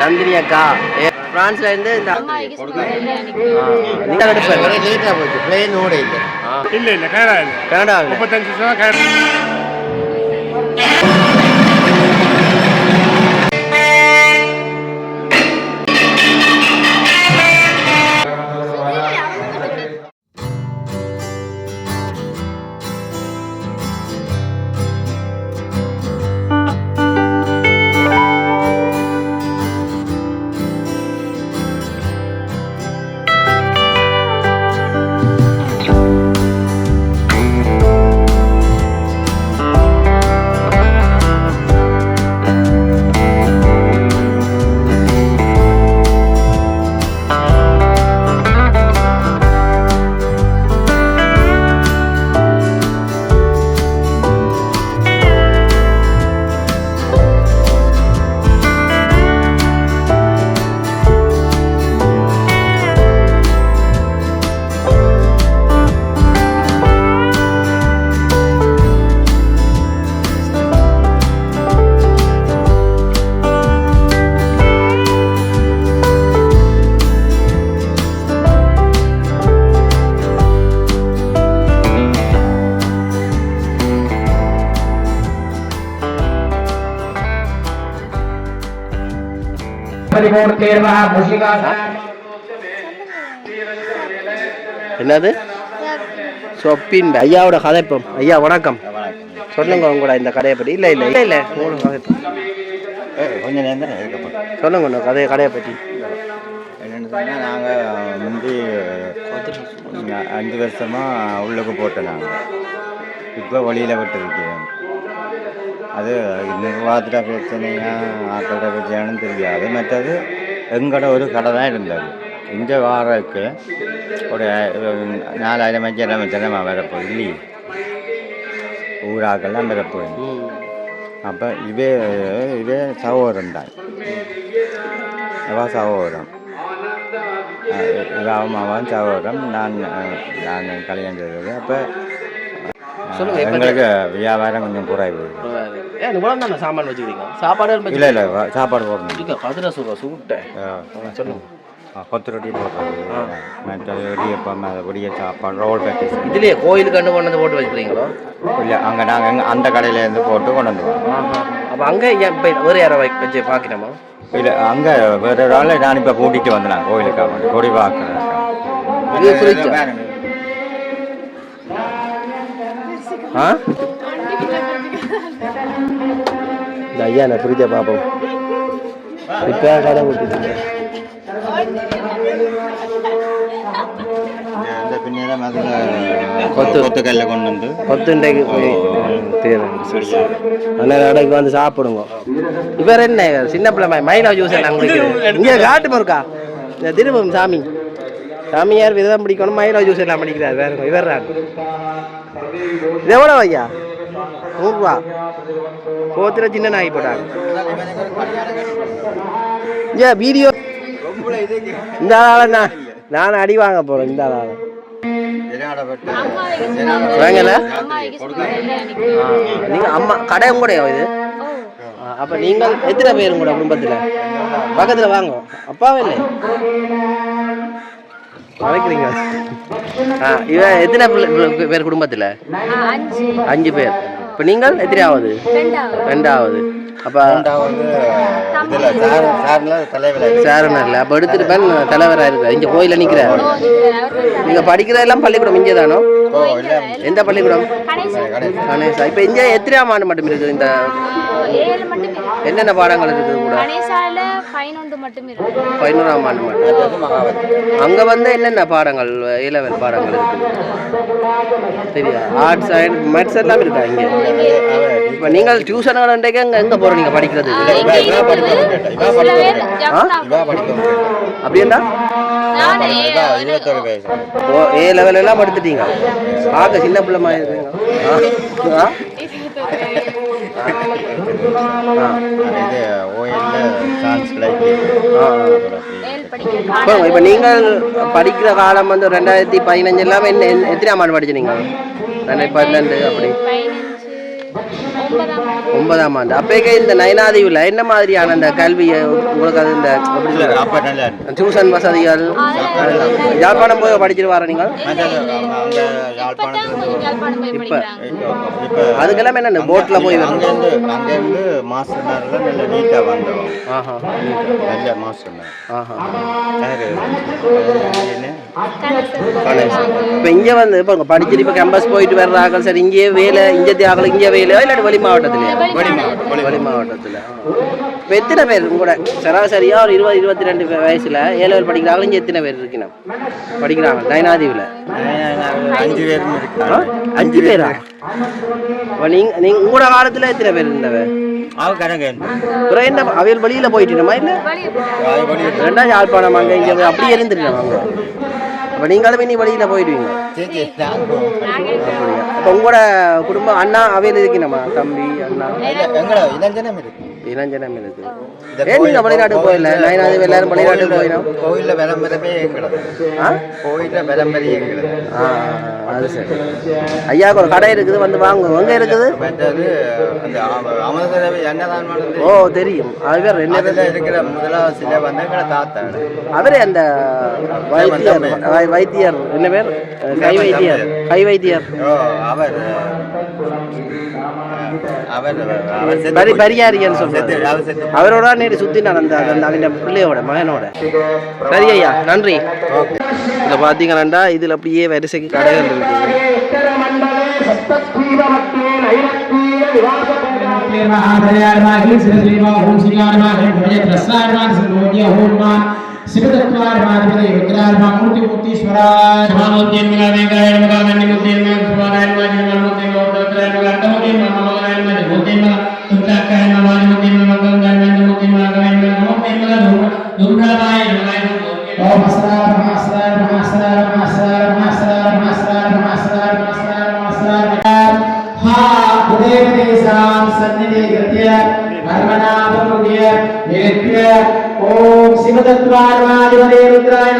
நந்தினி அக்கா பிரான்ஸ்ல இருந்து இந்த நீங்க லேட்டா போச்சு பிளேன் ஓட இல்ல கனடா 35 வருஷம் என்னது சொப்பின் ஐயாவோட கதைப்பம். ஐயா வணக்கம், சொல்லுங்க உங்களோட இந்த கதையை பற்றி. இல்லை இல்லை இல்லை இல்லை கொஞ்சம் நேரம் சொல்லுங்க ஒன்று கதையை பற்றி. என்னென்னு சொன்னால் நாங்கள் முந்தி 5 வருஷமாக உள்ளுக்கு போட்டோம். நாங்கள் இப்போ வழியில் விட்டுருக்கிறோம். அது நிர்வாகத்தோட பிரச்சனையா ஆட்டோட பிரச்சனையானு தெரியாது. மற்றது எங்கட ஒரு கடை தான் இருந்தது. இந்த வாரத்துக்கு ஒரு 4000 5,000 வரப்போகுது இல்லையே, ஊராக்கெல்லாம் வரப்போகுது. அப்போ இதே சகோதரம் தான், சகோதரம் அவன் சகோதரம். நான் கல்யாணம் செய்தது. அப்போ எங்களுக்கு வியாபாரம் கொஞ்சம் குறைவு. சாமான் வச்சுக்கிறீங்க? சாப்பாடு இல்லை இல்லை சாப்பாடு போடணும். கதிரை சூட்டேன் சொல்லுங்க. கொத்து போடுறது, மற்றது வெடியப்பம், வெடிய சாப்பாடு, ரோல் பேக்கேஜ். இதுலேயே கோயிலுக்கு கொண்டு கொண்டு போட்டு வச்சுக்கிறீங்களோ? இல்லை, அங்கே நாங்கள் அந்த கடையிலேருந்து போட்டு கொண்டு வந்துடுவோம். அப்போ அங்கே வேறு யாரை வச்சு பார்க்கணுமா? இல்லை, அங்கே வேறு ஒரு ஆள் நான் இப்போ கூட்டிகிட்டு வந்தேன் கோயிலுக்காக கொடி பார்க்குறேன். இந்த ஐயா நான் புரிஞ்ச பார்ப்போம். இப்போ கடை கொடுத்துருங்க. கொத்துக்கல்ல கொண்டு வந்து கொத்துண்டைக்கு போய் கடைக்கு வந்து சாப்பிடுங்க. இவர் என்ன சின்ன பிள்ளை மயிலா ஜூஸ் எல்லாம் குடிக்கிறேன். இங்கே காட்டு போருக்கா இந்த திரும்பும் சாமியார் விதம் பிடிக்கணும், மயிலா ஜூஸ் எல்லாம் பிடிக்கிறார். வேற இவர் இது எவ்வளோ ஐயா? 100 ரூபா. கோத்துல சின்ன நாய் போட்டாங்க. வீடியோ இந்த ஆளால நான் அடி வாங்க போறேன். இந்த ஆளால நீங்க அம்மா கடை கூட இது. அப்ப நீங்கள் எத்தனை பேரும் கூட குடும்பத்துல பக்கத்துல வாங்க? அப்பாவே இல்லை வளைக்கிறீங்க. இவன் எத்தனை பேர் குடும்பத்துல? 5 பேர். இப்ப நீங்கள் எத்தனையாவது? 2வது. அப்ப சாரணர்ல அப்ப எடுத்துட்டு பேர் தலைவரா இருக்கு. இங்க கோயில நிக்கிறாரு. நீங்க படிக்கிறதெல்லாம் பள்ளிக்கூடம் இங்கே தானோ? எந்த பள்ளிக்கூடம்? கணேசா. இப்ப இங்க எத்தனையாம் ஆண்டு மட்டும் இருக்குது? இந்த என்னென்ன பாடங்கள் இருக்குது கூட? 11ஆம் ஆண்டு மட்டும். அங்க வந்து என்னென்ன பாடங்கள் A-level பாடங்கள் இருக்குது? சரியா? ஆர்ட்ஸ் சயின்ஸ் மேத்ஸ் எல்லாம் இருக்கா இங்க? இப்போ நீங்கள் டியூஷன்கள் எங்க போற நீங்க படிக்கிறது? அப்படின்னா A-level எல்லாம் படித்துட்டீங்க. பார்க்க சின்ன பிள்ளை மாதிரி இருக்கீங்க. இப்ப நீங்கள் படிக்கிற காலம் வந்து 2015 எல்லாமே எத்தனை ஆண்டு படிச்சீங்க? 2012 அப்படி 9ஆம் ஆண்டு. அப்போக்கே இந்த நயனாதீவில் என்ன மாதிரியான அந்த கல்வியை உங்களுக்கு அது இந்த டியூஷன் வசதிகள் யாழ்ப்பாணம் போய் படிச்சுட்டு வர நீங்கள் இப்போ அதுக்கெல்லாம் என்ன போட்டில் போய் வரணும் அங்கேருந்து மாஸ்டர் நல்ல நீட்டாக வந்தோம். நல்ல மாஸ்டர் இப்போ இங்கே வந்து இப்போ படிச்சுட்டு இப்போ கேம்பஸ் போயிட்டு வர்றாங்க சார். இங்கேயே வேலை இங்கே ஆகல இங்கே வேலையோ இல்லாட்டி வெளி மாவட்டத்துலையா? வெளி மாவட்டத்தில். இப்போ எத்தனை பேர் கூட சராசரியாக ஒரு 20-22 வயசில் ஏழு படிக்கிறாங்க. இங்கே எத்தனை பேர் இருக்கணும் படிக்கிறாங்க நயனாதீவில்? 5 பேர். 5 பேரா? இப்போ நீங்கள் உங்களோட காலத்தில் எத்தனை பேர் இருந்தவ? என்ன அவையில் வெளியில் போயிட்டுமா இல்லை ரெண்டா யாழ்ப்பாணம் அங்கே இங்கே அப்படியே இருந்துருக்கோம் அங்கே. அப்போ நீங்களும் இனி வழியில் போயிடுவீங்க அப்படியா? அப்போ உங்களோட குடும்பம் அண்ணா அவையில் இருக்கணுமா? தம்பி அண்ணா இளஞ்சனம் இருக்கு. ஏன் நீங்கள் வெளிநாட்டுக்கு போயிடல? நயனாதீவு எல்லாரும் வெளிநாட்டுக்கு போயிடும். கோயிலில் விளம்பரமே எங்களது. கோயிலில் விளம்பரம் எங்களது. அது சரி. ஐயாவுக்கு ஒரு கடை இருக்குது, வந்து வாங்குவோம். எங்கே இருக்குது? ஓ தெரியும். அது பேர் என்ன இருக்கிற முதலாவது சிலை வந்து எங்களை தாத்தா. அவரே அந்த வைத்தியர் என்ன பேர்? கை வைத்தியர். அவர் பரியாரியன்னு சொல்றாரு. அவரோட நேரு சுத்தி நடந்த அவன் பிள்ளையோட மகனோட. சரி ஐயா, நன்றி. இதில் பார்த்தீங்கன்னா இதில் அப்படியே வரிசைக்கு கடைகள் இருக்குது. ஓம் சிவதத்வார்வாதிபதே ருத்ராய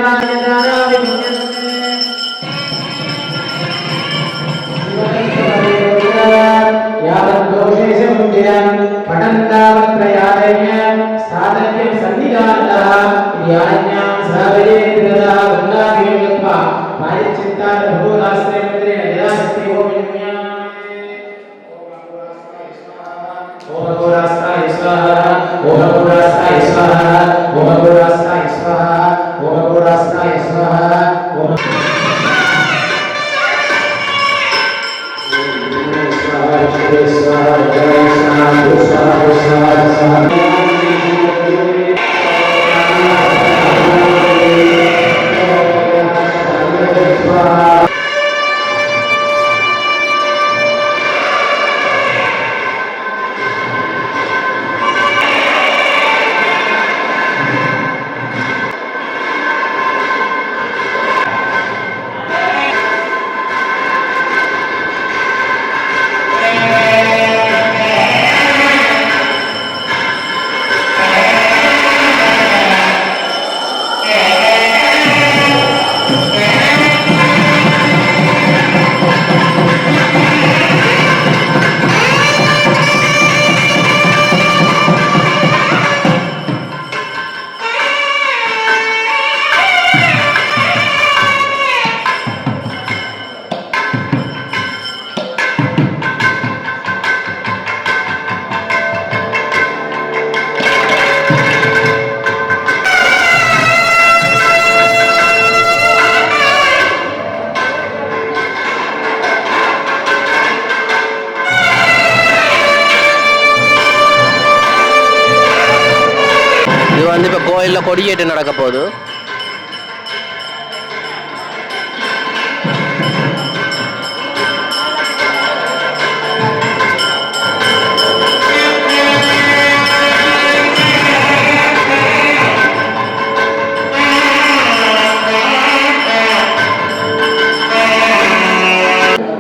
கோயிலில் கொடியேற்றம் நடக்க போகுது.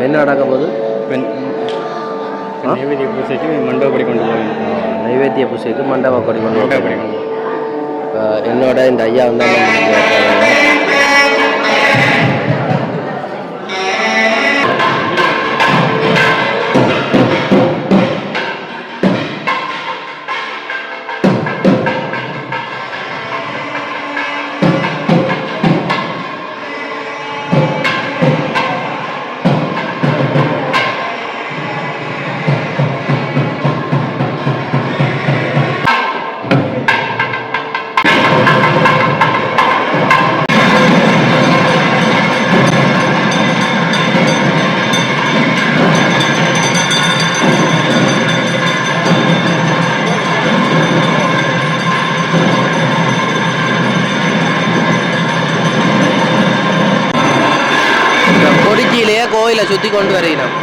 என்ன நடக்க போகுது? நைவேத்திய பூசைக்கு மண்டபப்படி கொண்டு போகணும். நைவேத்திய பூசைக்கு மண்டபப்படி கொண்டு போகணும். என்னோட இந்த ஐயா வந்து கோயிலை சுற்றி கொண்டு வரையினோம்.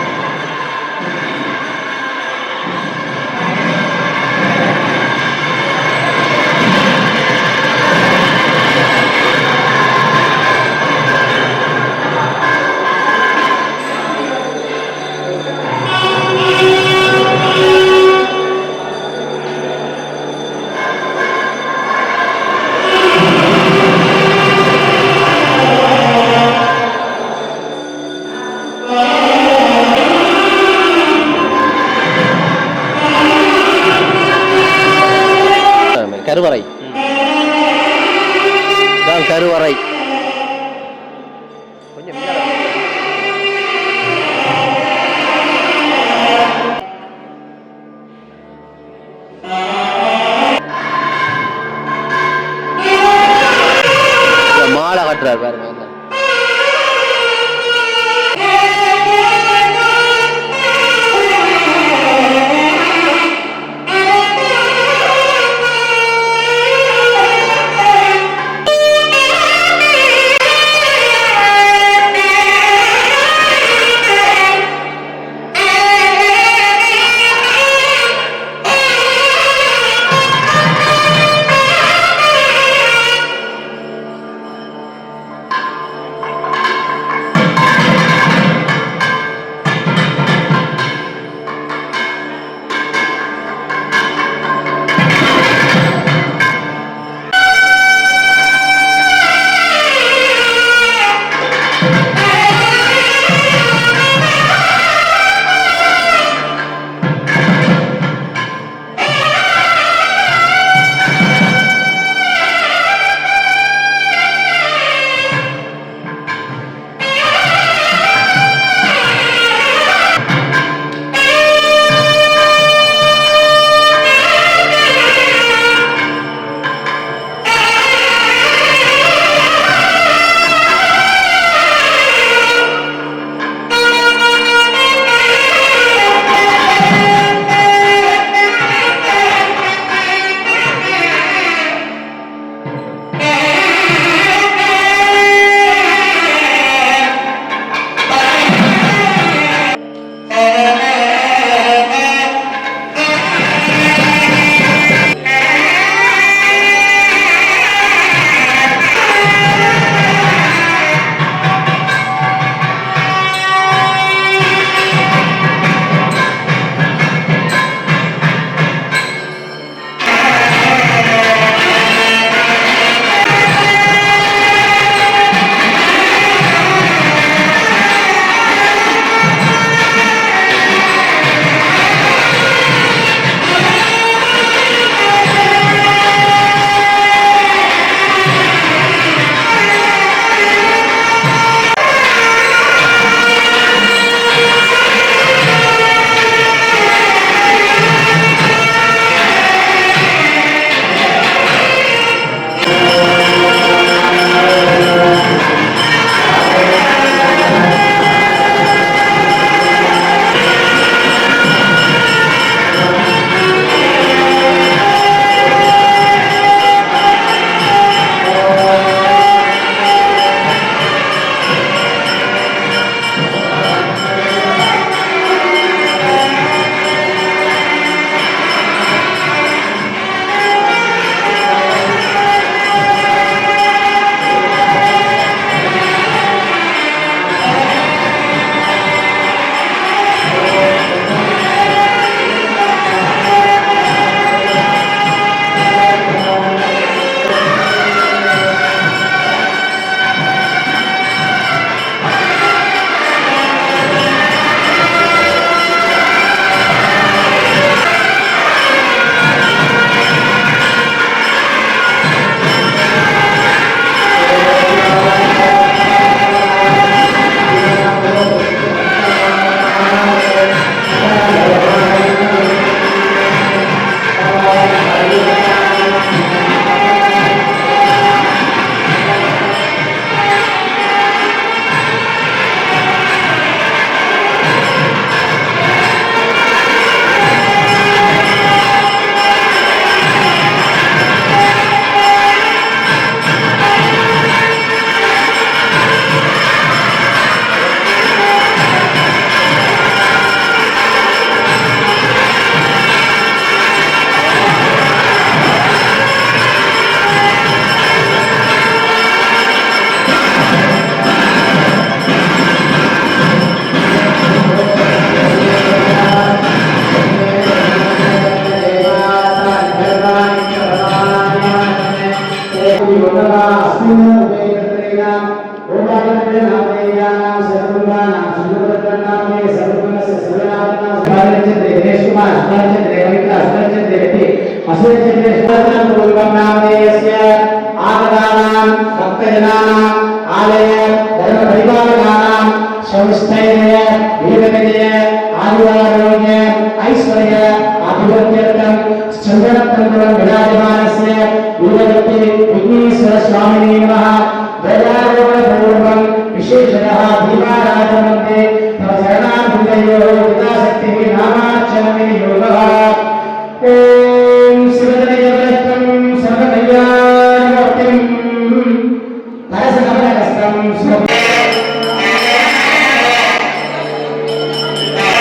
கருவறை தான் கருவறை. கொஞ்சம் மாலை கட்டுறாரு பாருங்க.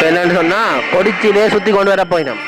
என்னன்னு சொன்னா கொடிச்சிலே சுத்தி கொண்டு வர போயிடும்.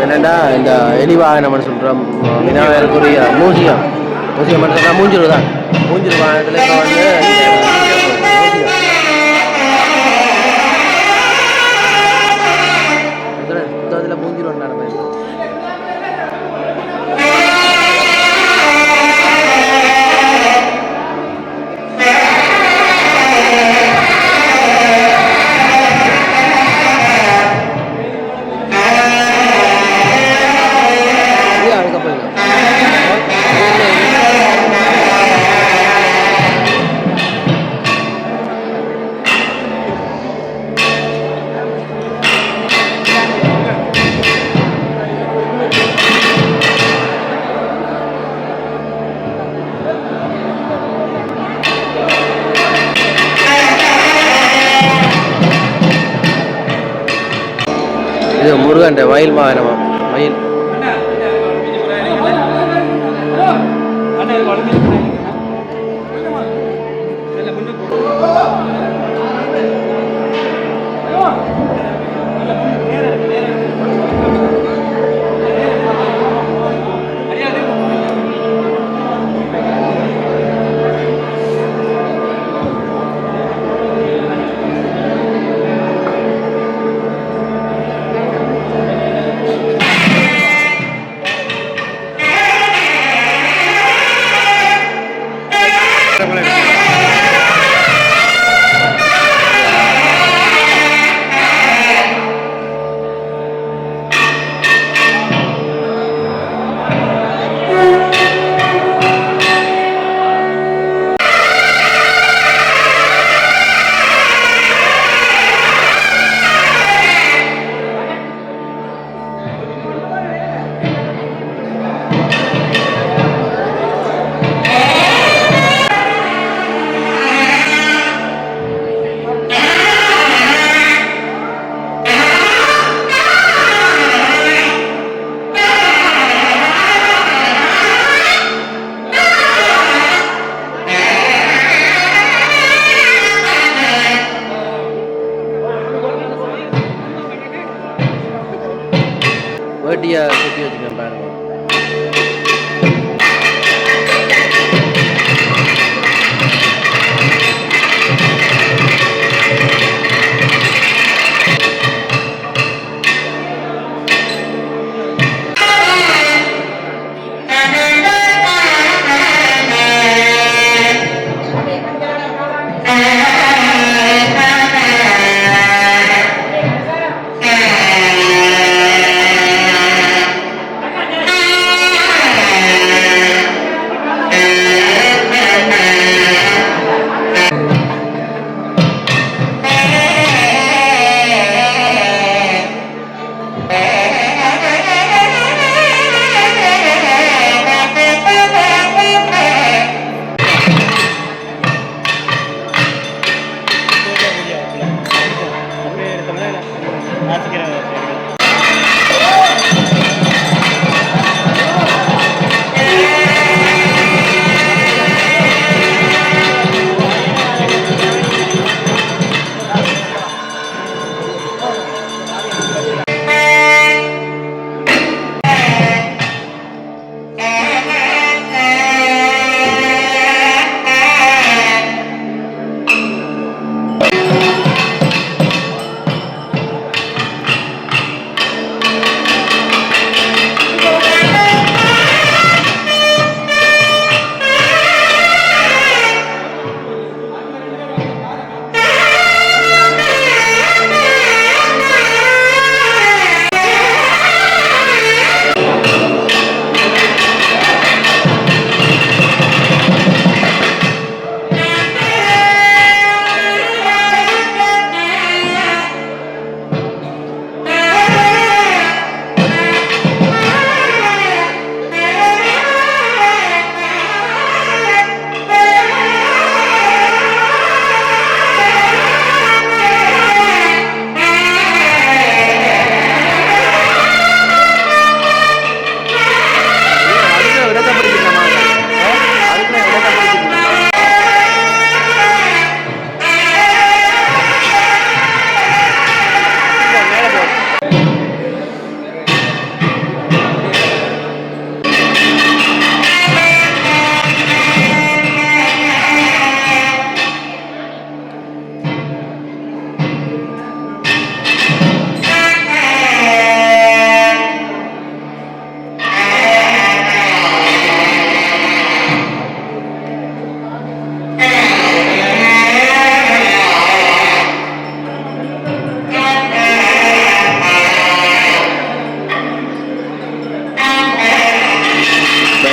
என்னென்னா இந்த எலிவாகனம் சொல்கிறோம் விநாயகருக்குரிய மூசியம் மட்டும் மூஞ்சூர் தான். மூஞ்சூர் வாகனத்தில் இப்போ வந்து புத்தகத்தில் மூஞ்சூர் ஒன்று நடந்தது. இது முருகன் மயில் வாகனமா மயில்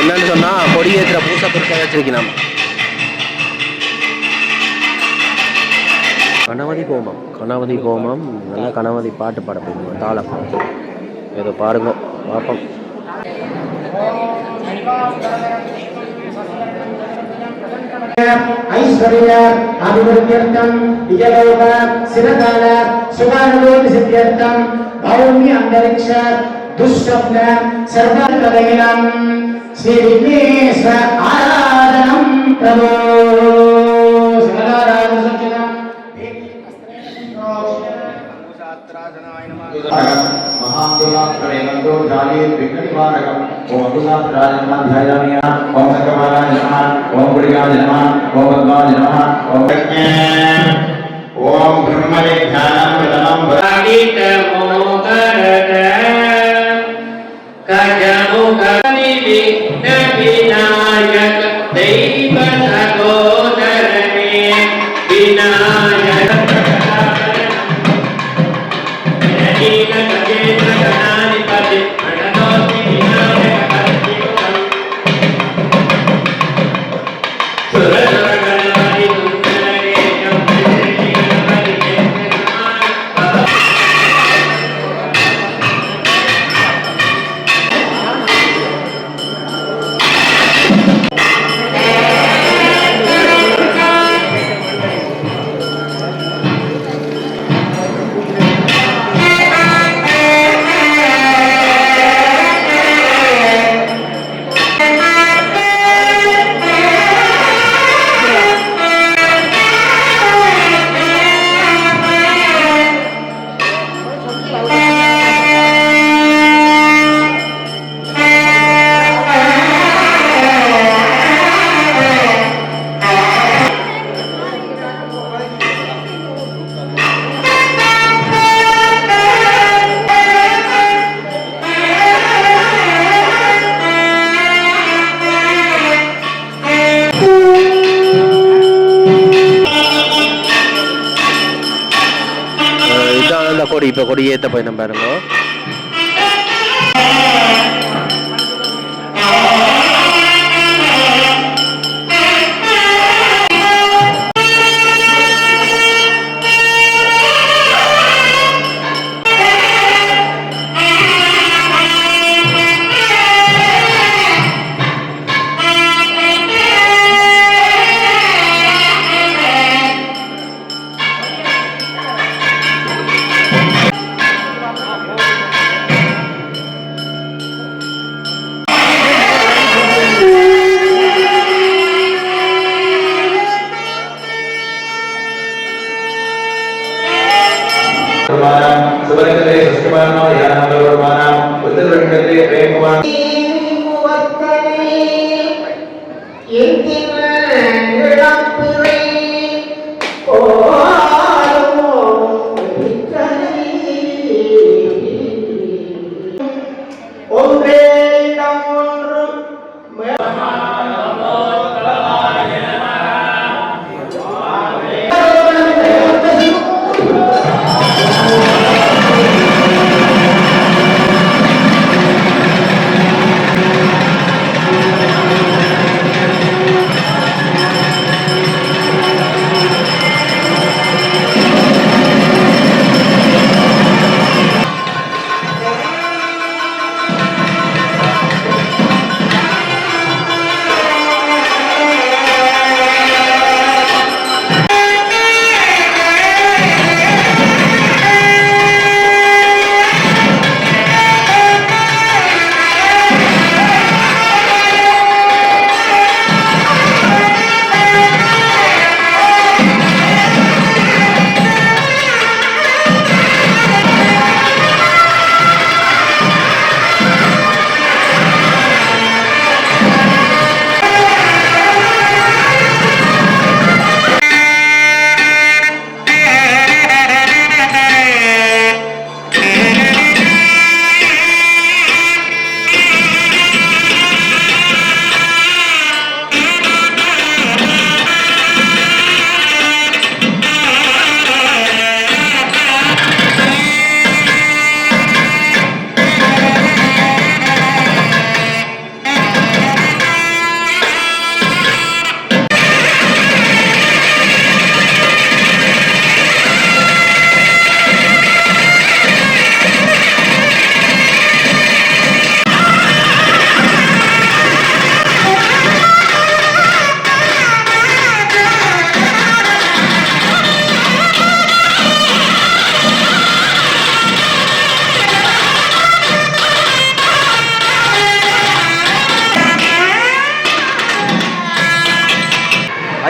என்னன்னு சொன்னால் கொடியேற்றுற பூசை பொருட்கள் வச்சிருக்கணும். கணபதி ஹோமம் நல்லா கணபதி பாட்டு பாட போயிருந்தோம். தாளம் ஏதோ பாருங்க பார்ப்போம். ஐஸ்வர்ய அபிவிருத்தியர்த்தம் விஜயலோக சிரகால சுகானுபூதி சித்தியர்த்தம் பௌர்ணி அந்தரிக்ஷ துஷ்ஸ்வப்ன சர்வகலையிலம் ஸ்ரீ விக்னேஸ்வர ஆராதனம் பிரபோ சகலாராதன சச்சிதம் महांगुलात्रेणंतो जाले विघ्ननिवारकम् ओम अंगुलात्राय नमः ध्यायामि ओम सकमालाय नमः ओम गुडिगाय नमः ओम पद्माय नमः ओम ब्रह्मणे ध्यानं प्रथमं वराडित मोदरद कजमुखनि विघ्न विनायक दैव सहोदरने विनायक கொடி இப்போ கொடி ஏற்ற போய் நம்ம பாருங்க.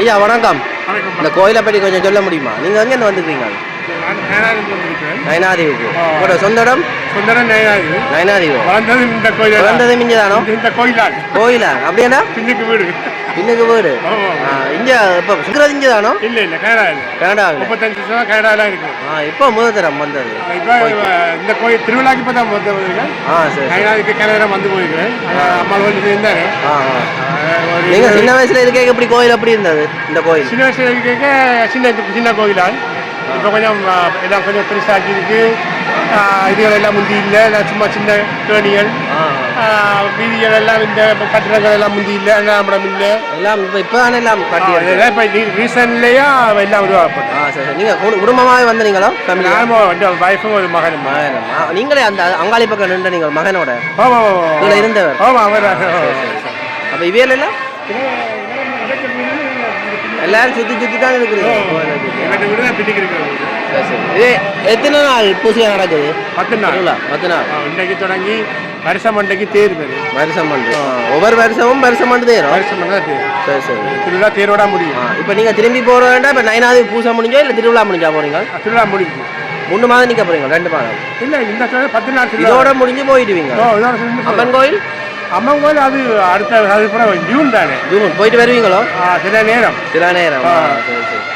ஐயா வணக்கம். இந்த கோயிலை பற்றி கொஞ்சம் சொல்ல முடியுமா? நீங்கள் எங்கேருந்து வந்துருக்கீங்க? நயனாதேவிக்கு. உங்களோட சொந்த இடம்? நயனாதேவி. வளர்ந்ததும் இங்கே தானோ? கோயிலா? அப்படியாண்ணா? பின்னுக்கு வீடு. இங்க இப்போ சுற்றுறது இங்கே தானோ? கனடா. 35 வருஷம் கனடாலாம் இருக்கு. இப்போ முதல் தரம் வந்தது. இந்த கோயில் திருவிழாக்கு இப்போ தான் வந்தது. சரி. கனடாவுக்கு கனடா வந்து போயிருக்கேன். அம்மா வந்து இருந்தாரு. நீங்க சின்ன வயசுல இருக்க எப்படி கோயில் எப்படி இருந்தது? இந்த கோயில் சின்ன வயசுல இருக்க சின்ன கோயிலா? இப்போ கொஞ்சம் எல்லாம் கொஞ்சம் பெருசாக்கி இருக்கு. இதுகள் எல்லாம் முந்தி இல்லை, சும்மா சின்ன கேணிகள், வீதிகள் எல்லாம் இந்த கட்டிடங்கள் எல்லாம் முந்தி இல்லை, நம்மடம் இல்லை, எல்லாம் இப்போ எல்லாம் இப்போ ரீசன்ட்லேயா எல்லாம் உருவாக்கப்பட்டோம். சரி. நீங்கள் குடும்பமாக வந்தீங்களோ? ஃபேமிலி வைஃபும் ஒரு மகன். நீங்களே அந்த அங்காளி பக்கம் நின்று நீங்கள் மகனோட இதில் இருந்தவர்? அவர். அப்போ இவையில எல்லாம் எல்லாரும் சுற்றி தான் இருக்குது. எத்தனை நாள் பூஜை நடக்குது? 10 நாள். 10 நாள். இன்றைக்கு தொடங்கி வருஷம் மண்டைக்கு தேர் வருது. வருஷம் மண்டு ஒவ்வொரு வருஷமும் வருஷம் மண்டு தேரும். வருஷம் மண்டு தான் தேர். சரி சரி. திருவிழா தேரோட முடியும். இப்போ நீங்கள் திரும்பி போகிற வேண்டாம். இப்போ 9வது பூஜை முடிஞ்சோ இல்லை திருவிழா முடிஞ்சா போகிறீங்க? திருவிழா முடிஞ்சு 3 மாதம் நிற்க போகிறீங்க? 2 மாதம் இல்லை, இந்த 10 நாள் இதோட முடிஞ்சு போயிடுவீங்க. அம்மன் கோயில் அது அடுத்த ஜூன் தானே? ஜூன் போயிட்டு வருவீங்களோ? சில நேரம்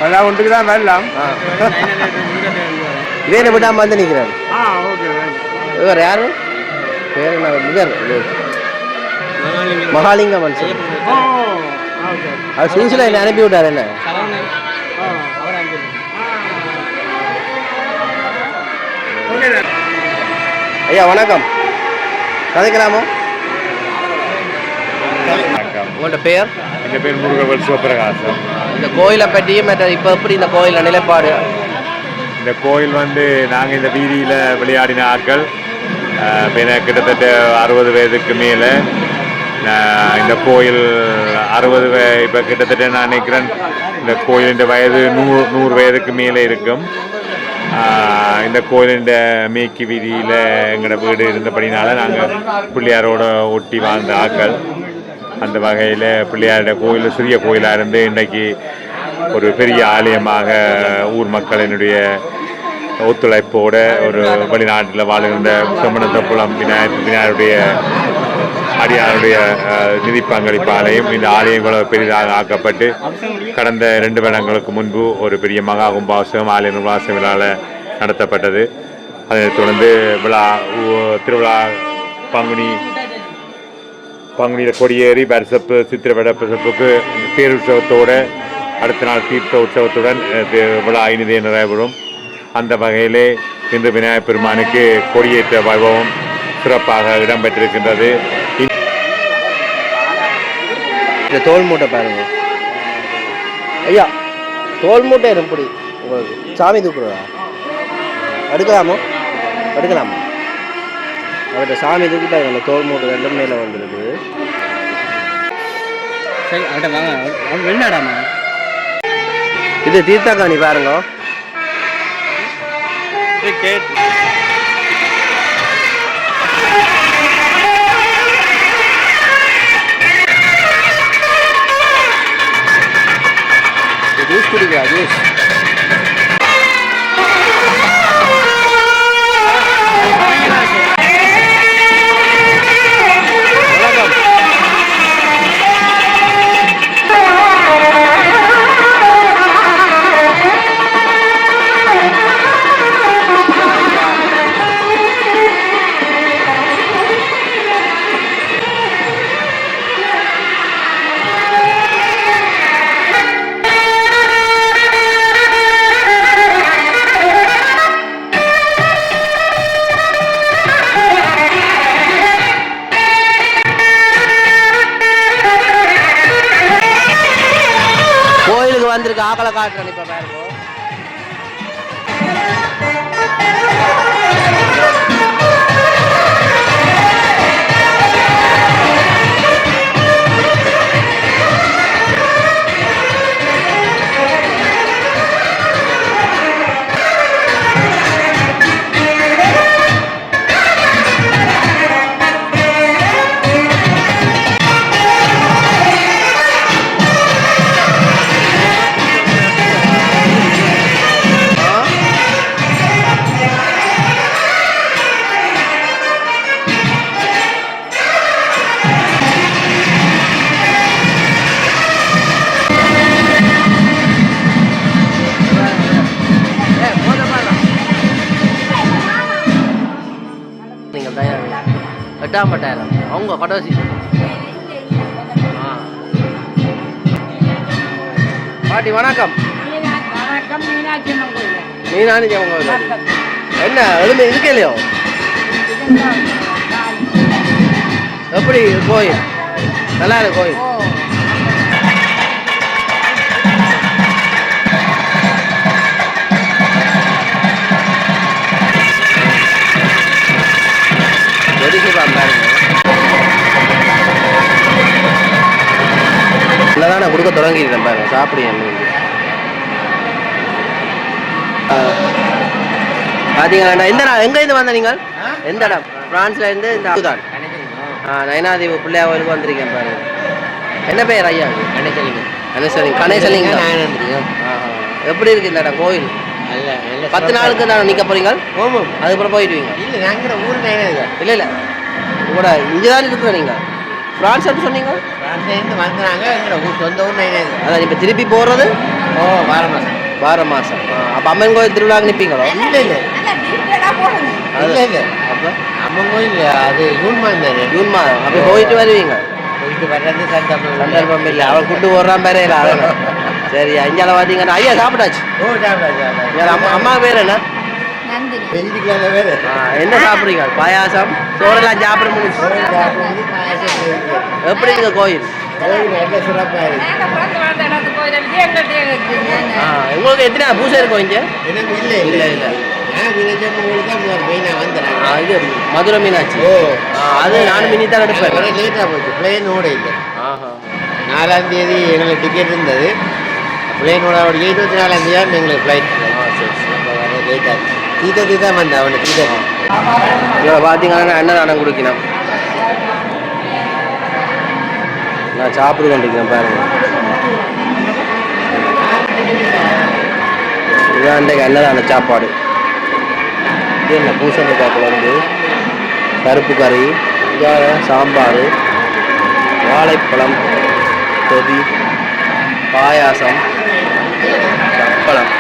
அதான் ஒன்றுக்கு தான் வரலாம். வேறு விடாமல் வந்து நிற்கிறாரு. வேறு யாரு பேர் என்ன? முதல் மகாலிங்க மனுஷன். அவர் சுவிஸில் என்ன அனுப்பி விட்டார். என்ன ஐயா வணக்கம். கதைக்கலாமோ? உங்களோட பேர்? என் பேர் முருகவேல் சிவபிரகாசம். இந்த கோயிலை பற்றியும் இப்போ எப்படி இந்த கோயிலில் நிலைப்பாடு? இந்த கோயில் வந்து நாங்கள் இந்த வீதியில் விளையாடின ஆட்கள் கிட்டத்தட்ட 60 வயதுக்கு மேலே. இந்த கோயில் 60 இப்போ கிட்டத்தட்ட நான் நினைக்கிறேன் இந்த கோயிலின் வயது 100 வயதுக்கு மேலே இருக்கும். இந்த கோயிலின் மேற்கு வீதியில் எங்களோட வீடு இருந்தபடினால நாங்கள் பிள்ளையாரோட ஒட்டி வாழ்ந்த ஆட்கள். அந்த வகையில் பிள்ளையாரோட கோயில் சிறிய கோயிலாக இருந்து இன்றைக்கு ஒரு பெரிய ஆலயமாக ஊர் மக்களினுடைய ஒத்துழைப்போட ஒரு வெளிநாட்டில் வாழுகின்ற செம்மனத்தப்புலம் விநாயகருடைய அடியாருடைய நிதி பங்களிப்பாலையும் இந்த ஆலயங்களை பெரிதாக ஆக்கப்பட்டு கடந்த 2 வருடங்களுக்கு முன்பு ஒரு பெரிய மகா கும்பாபிஷேகம் ஆலய நிர்வாக விழாவில் நடத்தப்பட்டது. அதைத் தொடர்ந்து திருவிழா பங்குனியில் கொடியேறி வருஷப்பு சித்திரை வருஷப்புக்கு பேருற்சவத்தோடு அடுத்த நாள் தீர்த்த உற்சவத்துடன் விழா இனிதே நிறைவேறும். அந்த வகையிலே இன்று விநாயகப் பெருமானுக்கு கொடியேற்ற வைபவம் சிறப்பாக இடம்பெற்றிருக்கின்றது. இந்த தோல் மூட்டை பாருங்க ஐயா. தோல் மூட்டை எப்படி உங்களுக்கு சாமி தூக்குறதா? எடுக்கலாமோ? அவர்கிட்ட சாமி தூக்கிட்டாங்க. அந்த தோல் மூட்டை 2 மேலே வந்துருக்கு. சரி அவர்கிட்ட வாங்க. வெளிநாடாமா இது? தீர்த்தாக்காணி பாருங்க. ஜூஸ் குடிக்கிறா? ஜூஸ் வந்திருக்கு. ஆக்களை காட்டுறேன் இப்போ பாருங்க. 8,000 அவங்க கடைசி. பாட்டி வணக்கம். மீனாட்சி அம்மன் கோயில். என்ன எலும்பு இருக்கே இல்லையோ? எப்படி கோயில்? நல்லா இருக்கு கோயில். இல்லைதான் நான் கொடுக்க தொடங்கிடுறேன் பாருங்க. சாப்பிடுங்க பார்த்தீங்களா? எந்த எங்கேருந்து வந்த நீங்கள்? எந்த இடம்? பிரான்ஸ்லேருந்து இந்த அதுதான். நயனாதேவி பிள்ளையா கோயிலுக்கு வந்திருக்கேன் பாருங்க. என்ன பேர் ஐயா? கணேசலிங்கம். எப்படி இருக்கு இந்த இடம் கோயில்? 10 நாளுக்கு தான் நிற்க போறீங்க? அதுக்கப்புறம் போயிடுவீங்க? இல்லை இல்லை உங்களோட இங்கே தான் இருக்கிற நீங்கள் பிரான்ஸ் எப்படி சொன்னீங்க? சொந்த ஊர் அதான் இப்போ திருப்பி போகிறது? வார மாதம். அப்போ அம்மன் கோயில் திருவிழாக்கு நிற்பீங்களோ? இல்லை இல்லை இல்லை இல்லை அப்போ அம்மன் கோயில் அது ஜூன் மாதம் தானே. ஜூன் மாதம் அப்போ போயிட்டு வருவீங்க? போயிட்டு வர்றது சந்தர்ப்பம் இல்லை. அவள் கூட்டு போடுறான் பேரே இல்லை. அதான் சரி. அஞ்சால பார்த்தீங்கன்னா ஐயா சாப்பிட்டாச்சு. அம்மா பேர் என்ன? என்ன சாப்பிடுறீங்க? பாயாசம் சோறெல்லாம் சாப்பிட முடிச்சு. எப்படி இருக்கு கோயில்? உங்களுக்கு எத்தனை பூசை இருக்கும் இங்கே? இல்லை இல்லை இல்லை இது மதுரை மீனாட்சி. அது நானும் மினி தான் எடுப்பேன். லேட்டாக போச்சு. பிளேனோட இல்லை. 4ஆம் தேதி எங்களுக்கு டிக்கெட் இருந்தது. பிளேனோட 24ஆம் தேதி எங்களுக்கு ஃப்ளைட். லேட் ஆச்சு. தீத்தத்தி தான் வந்தேன் அவனுக்கு. தீத்தத்தி இதில் பார்த்தீங்கன்னா அன்னதானம் கொடுக்கணும். நான் சாப்பிட்டு கொண்டிருக்கிறேன் பாருங்க. இதுதான் இன்றைக்கு அன்னதான சாப்பாடு. இது என்ன பூசணிக்காய் குழம்பு, பருப்பு கறி, சாம்பார், வாழைப்பழம் பொதி, பாயாசம், அப்பளம்,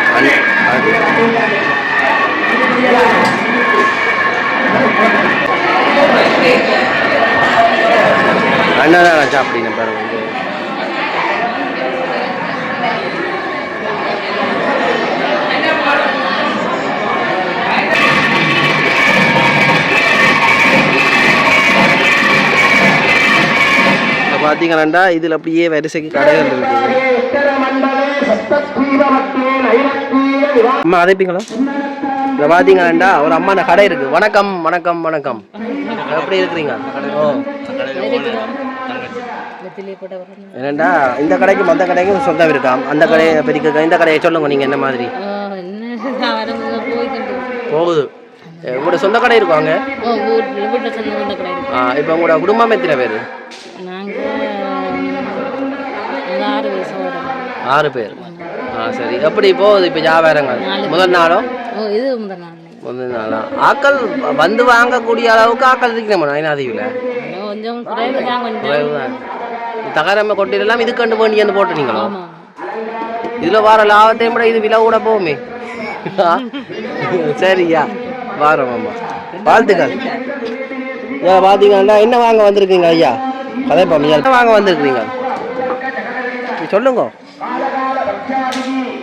அன்னதானம் சாப்பிட்டீங்க பாருங்க. பார்த்தீங்கன்னா இதில் அப்படியே வரிசைக்கு கடைகள் இருக்குது. அம்மா அதைப்பீங்களா? இதை பார்த்தீங்கன்னா ஒரு அம்மான கடை இருக்குது. வணக்கம் வணக்கம் வணக்கம். எப்படி இருக்கிறீங்க? என்னண்டா இந்த கடைக்கும் அந்த கடைக்கும் சொந்தம் இருக்காம். அந்த கடையை பெரிய இந்த கடையை சொல்லுங்க. நீங்கள் என்ன மாதிரி போகுது? உங்களோட சொந்த கடை இருக்குவாங்க? இப்போ உங்களோட குடும்பம் எத்தனை பேர்? 6 பேர். சரி. எப்படி போகுது இப்போ வியாபாரங்கள்? முதல் நாளோ? முதல் நாளா? ஆக்கள் வந்து வாங்கக்கூடிய அளவுக்கு ஆக்கள் இருக்கணும் நயனாதேவியில்? குறைவு தான். தகரமை கொட்டிலாம் இது கண்டு பண்ணி வந்து போட்டுனீங்களோ? இதில் வர லாபத்தையும் விட இது விலை கூட போகுமே. சரியா வாரம். ஆமாம் வாழ்த்துக்கள். பார்த்தீங்கன்னா என்ன வாங்க வந்திருக்கீங்க ஐயா? கதைப்பாமியா என்ன வாங்க வந்திருக்கிறீங்க? சொல்லுங்க.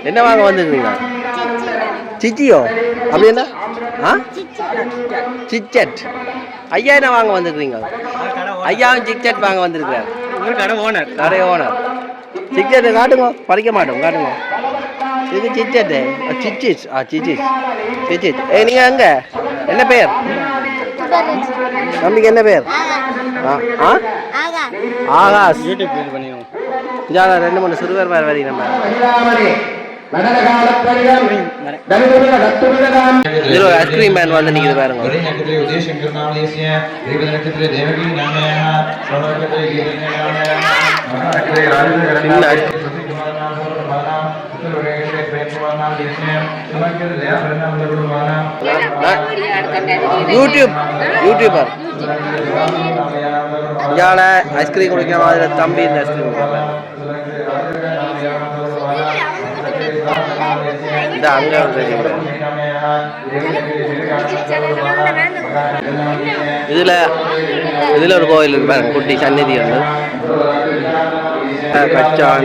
என்ன வாங்க வந்திருக்கீங்க? சிச்சியோ அப்படின்னா? சிச்சட். ஐயா என்ன வாங்க வந்திருக்கிறீங்க? ஐயாவும் சிக்சட் வாங்க வந்திருக்கிறார். கடை ஓனர். சிக்சட் காட்டுங்க. பறிக்க மாட்டோம். காட்டுங்க. இது சிச்சட்டு. சிச்சிஸ். சிச்சிஸ். சிச்சிஸ். நீங்கள் எங்கே? என்ன பேர் தம்பிக்கு? என்ன பேர்? ஆகாஷ். இங்கே 2-3 சிறுவர் பேர் வரி. நம்ம இதில் ஒரு ஐஸ்கிரீம் மேன் வந்து நிற்கிது பாருங்க. யூடியூபர் இந்தியாவில் ஐஸ்கிரீம் குடிக்கிற மாதிரி தம்பி இந்த ஐஸ்கிரீம் இந்த அங்கே இதில் ஒரு கோயில் இருக்கு பாருங்க, குட்டி சந்நிதி வந்து கச்சான்.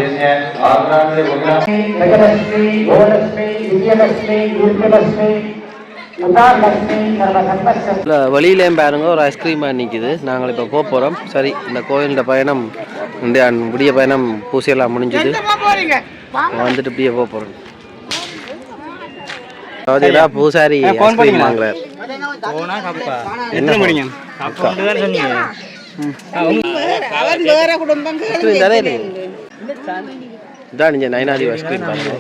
வெளியிலேயும் பாருங்க ஒரு ஐஸ்கிரீம் நிற்கிது. நாங்கள் இப்போ போக போகிறோம். சரி, இந்த கோயிலோட பயணம் விடிய பயணம் பூசையெல்லாம் முடிஞ்சது. வந்துட்டு இப்படியே போக போகிறோம். பூசாரி ஐஸ்கிரீம் வாங்குறார். என்ன முடியும் இதான் நீங்க நயனாதி ஐஸ்கிரீம் பாருங்க.